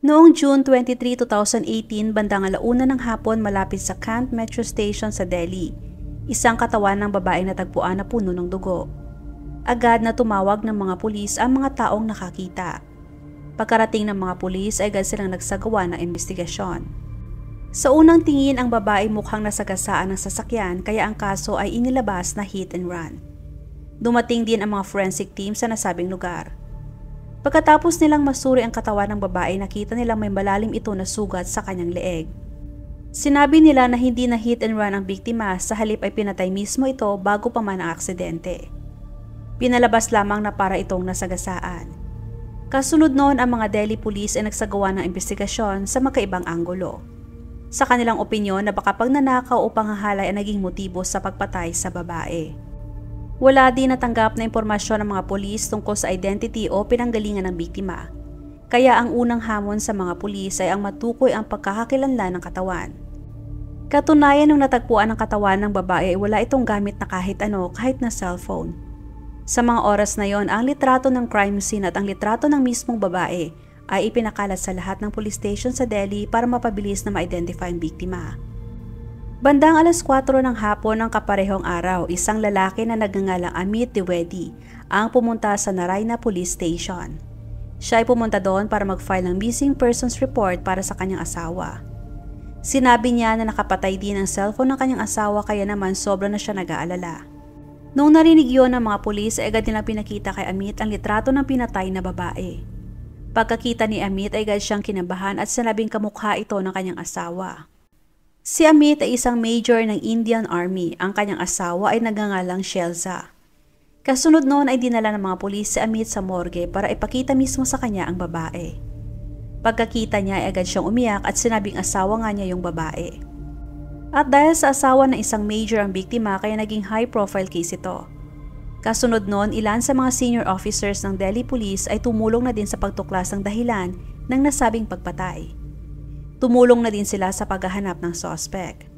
Noong June 23, 2018, bandang 1:00 ng hapon malapit sa Kant Metro Station sa Delhi, isang katawan ng babae na tagpuan na puno ng dugo. Agad na tumawag ng mga pulis ang mga taong nakakita. Pagkarating ng mga pulis ay agad silang nagsagawa ng investigasyon. Sa unang tingin, ang babae mukhang nasagasaan ng sasakyan kaya ang kaso ay inilabas na hit and run. Dumating din ang mga forensic team sa nasabing lugar. Pagkatapos nilang masuri ang katawan ng babae, nakita nilang may malalim ito na sugat sa kanyang leeg. Sinabi nila na hindi na hit and run ang biktima, sa halip ay pinatay mismo ito bago pa man ang aksidente. Pinalabas lamang na para itong nasagasaan. Kasunod noon, ang mga Delhi Police ay nagsagawa ng investigasyon sa magkaibang anggulo. Sa kanilang opinyon na baka pagnanakaw o panghahalay ang naging motibo sa pagpatay sa babae. Wala din natanggap na impormasyon ng mga pulis tungkol sa identity o pinanggalingan ng biktima. Kaya ang unang hamon sa mga pulis ay ang matukoy ang pagkakakilanlan ng katawan. Katunayan, nung natagpuan ang katawan ng babae ay wala itong gamit na kahit ano, kahit na cellphone. Sa mga oras na yon, ang litrato ng crime scene at ang litrato ng mismong babae ay ipinakalat sa lahat ng police station sa Delhi para mapabilis na ma-identify ang biktima. Bandang 4:00 ng hapon ng kaparehong araw, isang lalaki na nagngangalang Amit Dwivedi ang pumunta sa Narayana Police Station. Siya ay pumunta doon para mag-file ng missing persons report para sa kanyang asawa. Sinabi niya na nakapatay din ang cellphone ng kanyang asawa kaya naman sobra na siya nag-aalala. Nung narinig yun ng mga pulis ay agad nilang pinakita kay Amit ang litrato ng pinatay na babae. Pagkakita ni Amit ay agad siyang kinabahan at sinabing kamukha ito ng kanyang asawa. Si Amit ay isang major ng Indian Army. Ang kanyang asawa ay nagngangalang Shelza. Kasunod noon ay dinala ng mga pulis si Amit sa morgue para ipakita mismo sa kanya ang babae. Pagkakita niya ay agad siyang umiyak at sinabing asawa nga niya yung babae. At dahil sa asawa ng isang major ang biktima kaya naging high profile case ito. Kasunod noon, ilan sa mga senior officers ng Delhi Police ay tumulong na din sa pagtuklas ng dahilan ng nasabing pagpatay. Tumulong na din sila sa paghahanap ng suspect.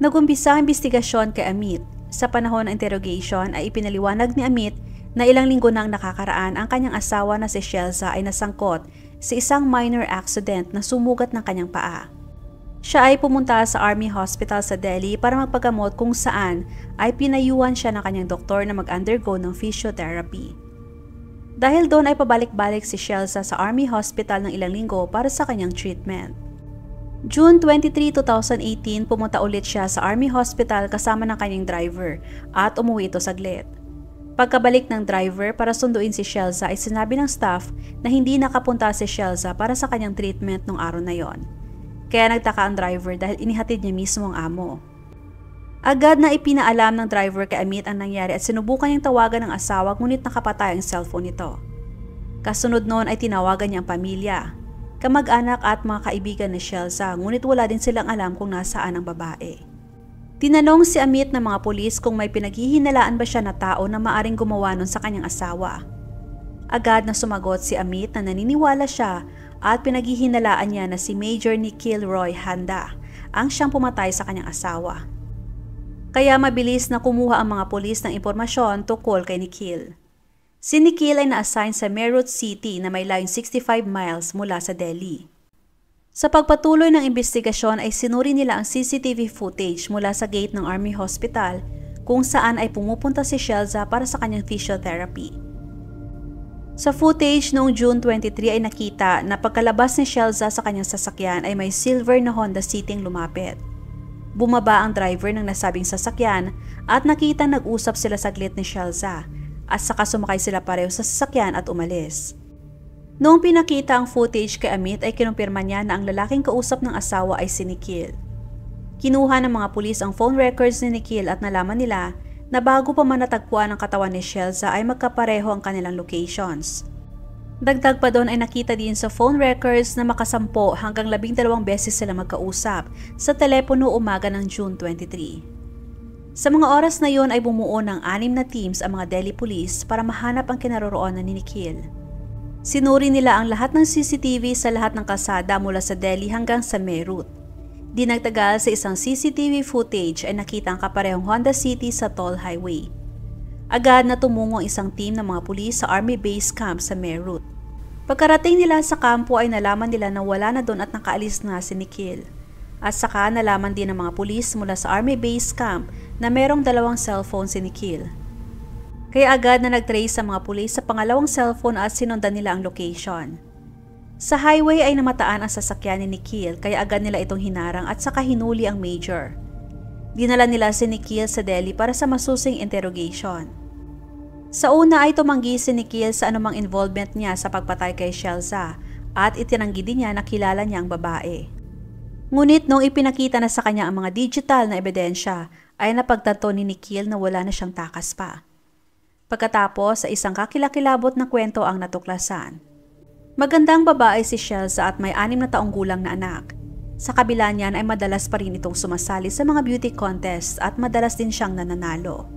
Nagumpisa ang investigasyon kay Amit. Sa panahon ng interrogation ay ipinaliwanag ni Amit na ilang linggo nang nakakaraan ang kanyang asawa na si Shelza ay nasangkot sa isang minor accident na sumugat ng kanyang paa. Siya ay pumunta sa Army Hospital sa Delhi para magpagamot kung saan ay pinayuhan siya ng kanyang doktor na mag-undergo ng physiotherapy. Dahil doon ay pabalik-balik si Shelza sa Army Hospital ng ilang linggo para sa kanyang treatment. June 23, 2018, pumunta ulit siya sa Army Hospital kasama ng kanyang driver at umuwi ito saglit. Pagkabalik ng driver para sunduin si Shelza ay sinabi ng staff na hindi nakapunta si Shelza para sa kanyang treatment nung araw na yon. Kaya nagtaka ang driver dahil inihatid niya mismo ang amo. Agad na ipinaalam ng driver kay Amit ang nangyari at sinubukan niyang tawagan ng asawa ngunit nakapatay ang cellphone nito. Kasunod noon ay tinawagan niya ang pamilya, kamag-anak at mga kaibigan ni Shelza, ngunit wala din silang alam kung nasaan ang babae. Tinanong si Amit ng mga pulis kung may pinaghihinalaan ba siya na tao na maaring gumawa nun sa kanyang asawa. Agad na sumagot si Amit na naniniwala siya at pinaghihinalaan niya na si Major Nikhil Roy Handa ang siyang pumatay sa kanyang asawa. Kaya mabilis na kumuha ang mga pulis ng impormasyon tungkol kay Nikhil. Si Nikhil ay na-assign sa Meerut City na may layong 65 miles mula sa Delhi. Sa pagpatuloy ng investigasyon ay sinuri nila ang CCTV footage mula sa gate ng Army Hospital kung saan ay pumupunta si Shelza para sa kanyang physiotherapy. Sa footage noong June 23 ay nakita na pagkalabas ni Shelza sa kanyang sasakyan ay may silver na Honda City ang lumapit. Bumaba ang driver ng nasabing sasakyan at nakita nag-usap sila saglit ni Shelza. At saka sumakay sila pareho sa sasakyan at umalis. Noong pinakita ang footage kay Amit ay kinumpirma niya na ang lalaking kausap ng asawa ay si Nikhil. Kinuha ng mga pulis ang phone records ni Nikhil at nalaman nila na bago pa man natagpuan ang katawan ni Shelza ay magkapareho ang kanilang locations. Dagdag pa doon ay nakita din sa phone records na makasampo hanggang 12 beses sila magkausap sa telepono umaga ng June 23. Sa mga oras na yon ay bumuo ng 6 na teams ang mga Delhi Police para mahanap ang kinaroroonan ni Nikhil. Sinuri nila ang lahat ng CCTV sa lahat ng kalsada mula sa Delhi hanggang sa Meerut. Di nagtagal sa isang CCTV footage ay nakita ang kaparehong Honda City sa Toll Highway. Agad na tumungo ang isang team ng mga pulis sa Army Base Camp sa Meerut. Pagkarating nila sa kampo ay nalaman nila na wala na doon at nakaalis na si Nikhil. At saka nalaman din ng mga pulis mula sa Army Base Camp na merong 2 cellphone si Nikhil. Kaya agad na nag-trace sa mga pulis sa pangalawang cellphone at sinundan nila ang location. Sa highway ay namataan ang sasakyan ni Nikhil kaya agad nila itong hinarang at saka hinuli ang major. Dinala nila si Nikhil sa Delhi para sa masusing interrogation. Sa una ay tumanggi si Nikhil sa anumang involvement niya sa pagpatay kay Shelza at itinanggi din niya na kilala niya ang babae. Ngunit nung ipinakita na sa kanya ang mga digital na ebidensya ay napagtanto ni Nikhil na wala na siyang takas pa. Pagkatapos sa isang kakilakilabot na kwento ang natuklasan. Magandang babae si Shelza at may 6 na taong gulang na anak. Sa kabila niyan ay madalas pa rin itong sumasali sa mga beauty contest at madalas din siyang nananalo.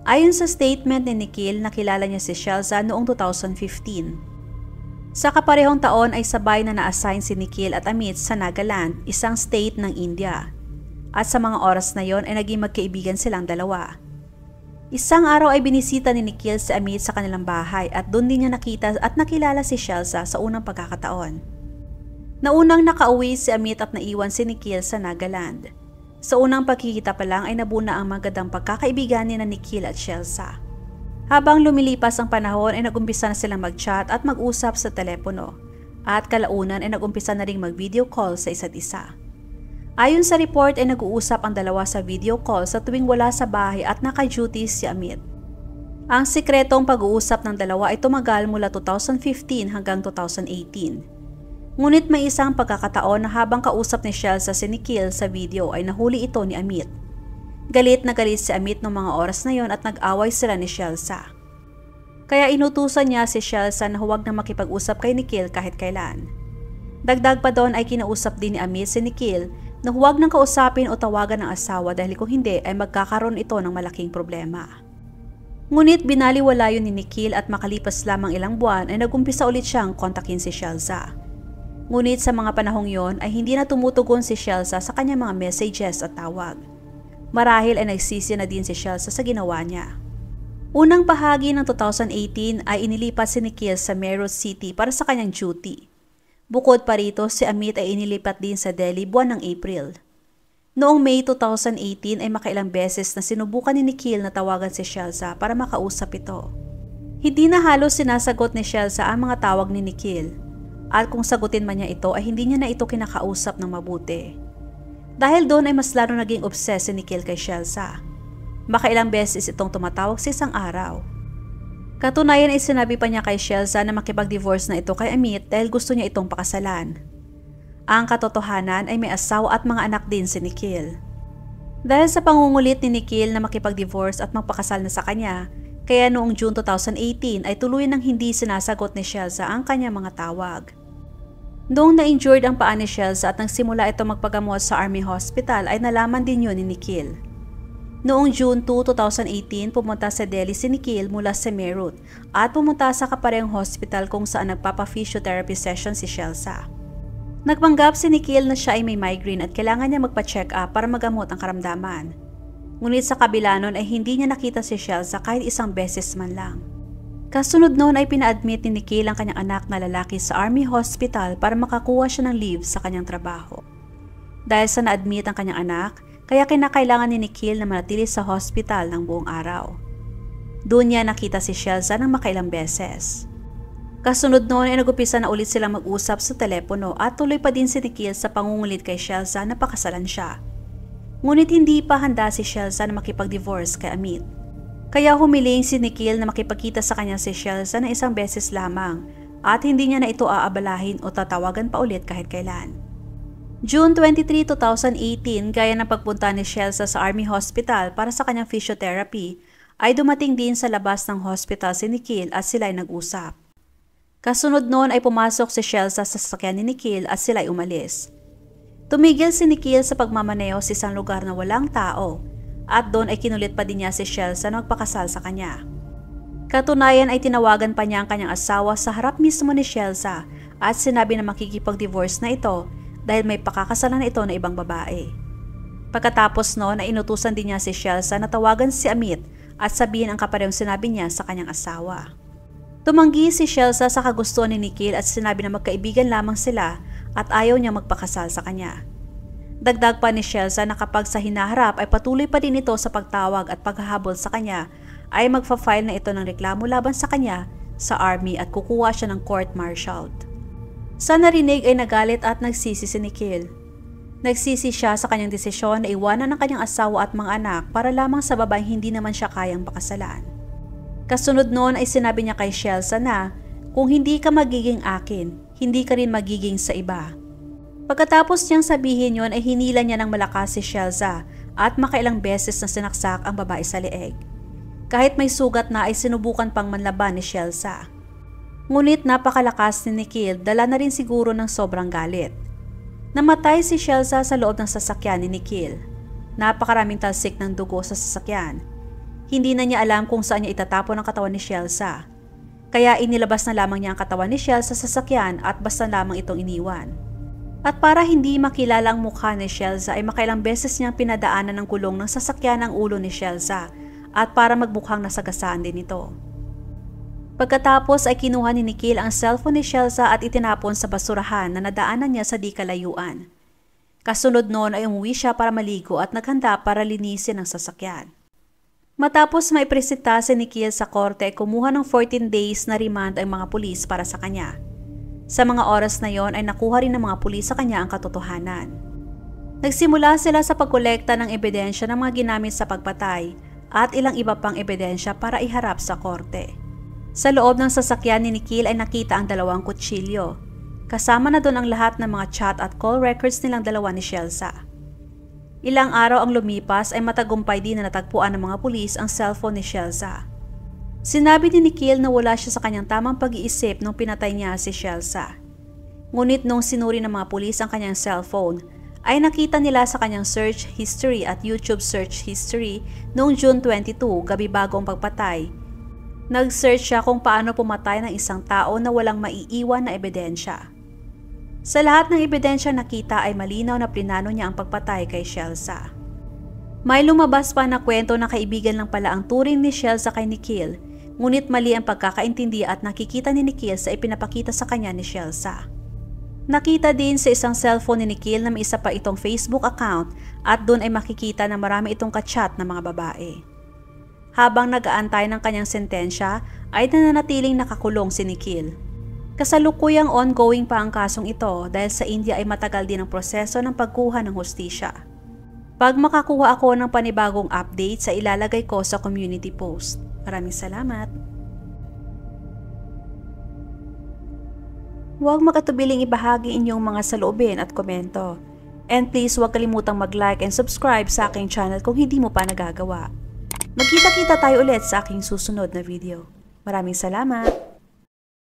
Ayon sa statement ni Nikhil, nakilala niya si Shelza noong 2015. Sa kaparehong taon ay sabay na na-assign si Nikhil at Amit sa Nagaland, isang state ng India. At sa mga oras na yon ay naging magkaibigan silang dalawa. Isang araw ay binisita ni Nikhil si Amit sa kanilang bahay at doon din niya nakita at nakilala si Shelza sa unang pagkakataon. Naunang nakauwi si Amit at naiwan si Nikhil sa Nagaland. Sa unang pagkikita pa lang ay nabuna ang magandang pagkakaibigan ni Nikhil at Shelza. Habang lumilipas ang panahon ay nagumpisa na silang mag-chat at mag-usap sa telepono. At kalaunan ay nagumpisa na ring mag-video call sa isa't isa. Ayon sa report ay nag-uusap ang dalawa sa video call sa tuwing wala sa bahay at naka-duty si Amit. Ang sikretong pag-uusap ng dalawa ay tumagal mula 2015 hanggang 2018. Ngunit may isang pagkakataon na habang kausap ni Shelza si Nikhil sa video ay nahuli ito ni Amit. Galit na galit si Amit noong mga oras na yon at nag-away sila ni Shelza. Kaya inutusan niya si Shelza na huwag na makipag-usap kay Nikhil kahit kailan. Dagdag pa doon ay kinausap din ni Amit si Nikhil na huwag nang kausapin o tawagan ng asawa dahil kung hindi ay magkakaroon ito ng malaking problema. Ngunit binaliwala yun ni Nikhil at makalipas lamang ilang buwan ay nagumpisa ulit siyang kontakin si Shelza. Ngunit sa mga panahong yon ay hindi na tumutugon si Shelza sa kanyang mga messages at tawag. Marahil ay nagsisi na din si Shelza sa ginawa niya. Unang bahagi ng 2018 ay inilipat si Nikhil sa Meerut City para sa kanyang duty. Bukod pa rito, si Amit ay inilipat din sa Delhi buwan ng April. Noong May 2018 ay makailang beses na sinubukan ni Nikhil na tawagan si Shelza para makausap ito. Hindi na halos sinasagot ni Shelza ang mga tawag ni Nikhil. At kung sagutin man niya ito ay hindi niya na ito kinakausap ng mabuti. Dahil doon ay mas lalo naging obsessed si Nikhil kay Shelza. Makailang beses itong tumatawag sa isang araw. Katunayan ay sinabi pa niya kay Shelza na makipag-divorce na ito kay Amit dahil gusto niya itong pakasalan. Ang katotohanan ay may asawa at mga anak din si Nikhil. Dahil sa pangungulit ni Nikhil na makipag-divorce at magpakasal na sa kanya, kaya noong June 2018 ay tuloy nang hindi sinasagot ni Shelza ang kanyang mga tawag. Noong na-injured ang paa ni Shelza at nagsimula ito magpagamot sa Army Hospital ay nalaman din yun ni Nikhil. Noong June 2, 2018 pumunta sa Delhi si Nikhil mula sa Meerut at pumunta sa kaparehong hospital kung saan nagpapa-physiotherapy session si Shelza. Nagpanggap si Nikhil na siya ay may migraine at kailangan niya magpa-check up para magamot ang karamdaman. Ngunit sa kabila nun ay hindi niya nakita si Shelza kahit isang beses man lang. Kasunod noon ay pina-admit ni Nikhil ang kanyang anak na lalaki sa Army Hospital para makakuha siya ng leave sa kanyang trabaho. Dahil sa na-admit ang kanyang anak, kaya kinakailangan ni Nikhil na manatili sa hospital ng buong araw. Doon niya nakita si Shelza ng makailang beses. Kasunod noon ay nag-upisa na ulit silang mag-usap sa telepono at tuloy pa din si Nikhil sa pangungulit kay Shelza na pakasalan siya. Ngunit hindi pa handa si Shelza na makipag-divorce kay Amit. Kaya humiling si Nikhil na makipagkita sa kanya si Shelza na isang beses lamang at hindi niya na ito aabalahin o tatawagan pa ulit kahit kailan. June 23, 2018, gaya ng pagpunta ni Shelza sa Army Hospital para sa kanyang physiotherapy, ay dumating din sa labas ng hospital si Nikhil at sila ay nag-usap. Kasunod noon ay pumasok si Shelza sa sasakyan ni Nikhil at sila ay umalis. Tumigil si Nikhil sa pagmamaneo sa isang lugar na walang tao at doon ay kinulit pa din niya si Shelza na magpakasal sa kanya. Katunayan ay tinawagan pa niya ang kanyang asawa sa harap mismo ni Shelza at sinabi na makikipag-divorce na ito dahil may pakakasalan na ito na ibang babae. Pagkatapos noon ay inutusan din niya si Shelza na tawagan si Amit at sabihin ang kaparehong sinabi niya sa kanyang asawa. Tumanggi si Shelsa sa kagustuhan ni Nikhil at sinabi na magkaibigan lamang sila at ayaw niya magpakasal sa kanya. Dagdag pa ni Shelsa na kapag sa hinaharap ay patuloy pa din ito sa pagtawag at paghahabol sa kanya, ay magfa-file na ito ng reklamo laban sa kanya sa army at kukuha siya ng court-martialed. Sa narinig ay nagalit at nagsisi si Nikhil. Nagsisi siya sa kanyang desisyon na iwanan ng kanyang asawa at mga anak para lamang sa babaeng hindi naman siya kayang pakasalan. Kasunod noon ay sinabi niya kay Shelsa na kung hindi ka magiging akin, hindi ka rin magiging sa iba. Pagkatapos niyang sabihin yon ay hinila niya ng malakas si Shelsa at makailang beses na sinaksak ang babae sa leeg. Kahit may sugat na ay sinubukan pang manlaban ni Shelsa. Ngunit napakalakas ni Nikhil, dala na rin siguro ng sobrang galit. Namatay si Shelsa sa loob ng sasakyan ni Nikhil. Napakaraming talsik ng dugo sa sasakyan. Hindi na niya alam kung saan niya itatapon ang katawan ni Shelsa. Kaya inilabas na lamang niya ang katawan ni Shelsa sa sasakyan at basta lamang itong iniwan. At para hindi makilala ang mukha ni Shelsa ay makailang beses niyang pinadaanan ng gulong ng sasakyan ang ulo ni Shelsa at para magbukhang nasagasaan din ito. Pagkatapos ay kinuha ni Nikhil ang cellphone ni Shelsa at itinapon sa basurahan na nadaanan niya sa di kalayuan. Kasunod noon ay umuwi siya para maligo at naghanda para linisin ang sasakyan. Matapos maipresenta si Nikhil sa korte ay kumuha ng 14 days na remand ang mga pulis para sa kanya. Sa mga oras na yon ay nakuha rin ng mga pulis sa kanya ang katotohanan. Nagsimula sila sa pagkolekta ng ebidensya ng mga ginamit sa pagpatay at ilang iba pang ebidensya para iharap sa korte. Sa loob ng sasakyan ni Nikhil ay nakita ang 2 kutsilyo. Kasama na doon ang lahat ng mga chat at call records nilang dalawa ni Shelsa. Ilang araw ang lumipas ay matagumpay din na natagpuan ng mga pulis ang cellphone ni Shelsa. Sinabi ni Nikhil na wala siya sa kanyang tamang pag-iisip nung pinatay niya si Shelsa. Ngunit nung sinuri ng mga pulis ang kanyang cellphone, ay nakita nila sa kanyang search history at YouTube search history noong June 22, gabi bago ang pagpatay. Nag-search siya kung paano pumatay ng isang tao na walang maiiwan na ebidensya. Sa lahat ng ebidensya nakita ay malinaw na plinano niya ang pagpatay kay Shelsa. May lumabas pa na kwento na kaibigan lang pala ang turing ni Shelsa kay Nikhil, ngunit mali ang pagkakaintindi at nakikita ni Nikhil sa ipinapakita sa kanya ni Shelsa. Nakita din sa isang cellphone ni Nikhil na may isa pa itong Facebook account at doon ay makikita na marami itong kachat ng mga babae. Habang nag-aantay ng kanyang sentensya ay nananatiling nakakulong si Nikhil. Kasalukuyang ongoing pa ang kasong ito dahil sa India ay matagal din ang proseso ng pagkuha ng hustisya. Pag makakuha ako ng panibagong update sa ilalagay ko sa community post. Maraming salamat. Huwag makatubiling ibahagi inyong mga saloobin at komento. And please huwag kalimutang mag-like and subscribe sa aking channel kung hindi mo pa nagagawa. Magkita-kita tayo ulit sa aking susunod na video. Maraming salamat!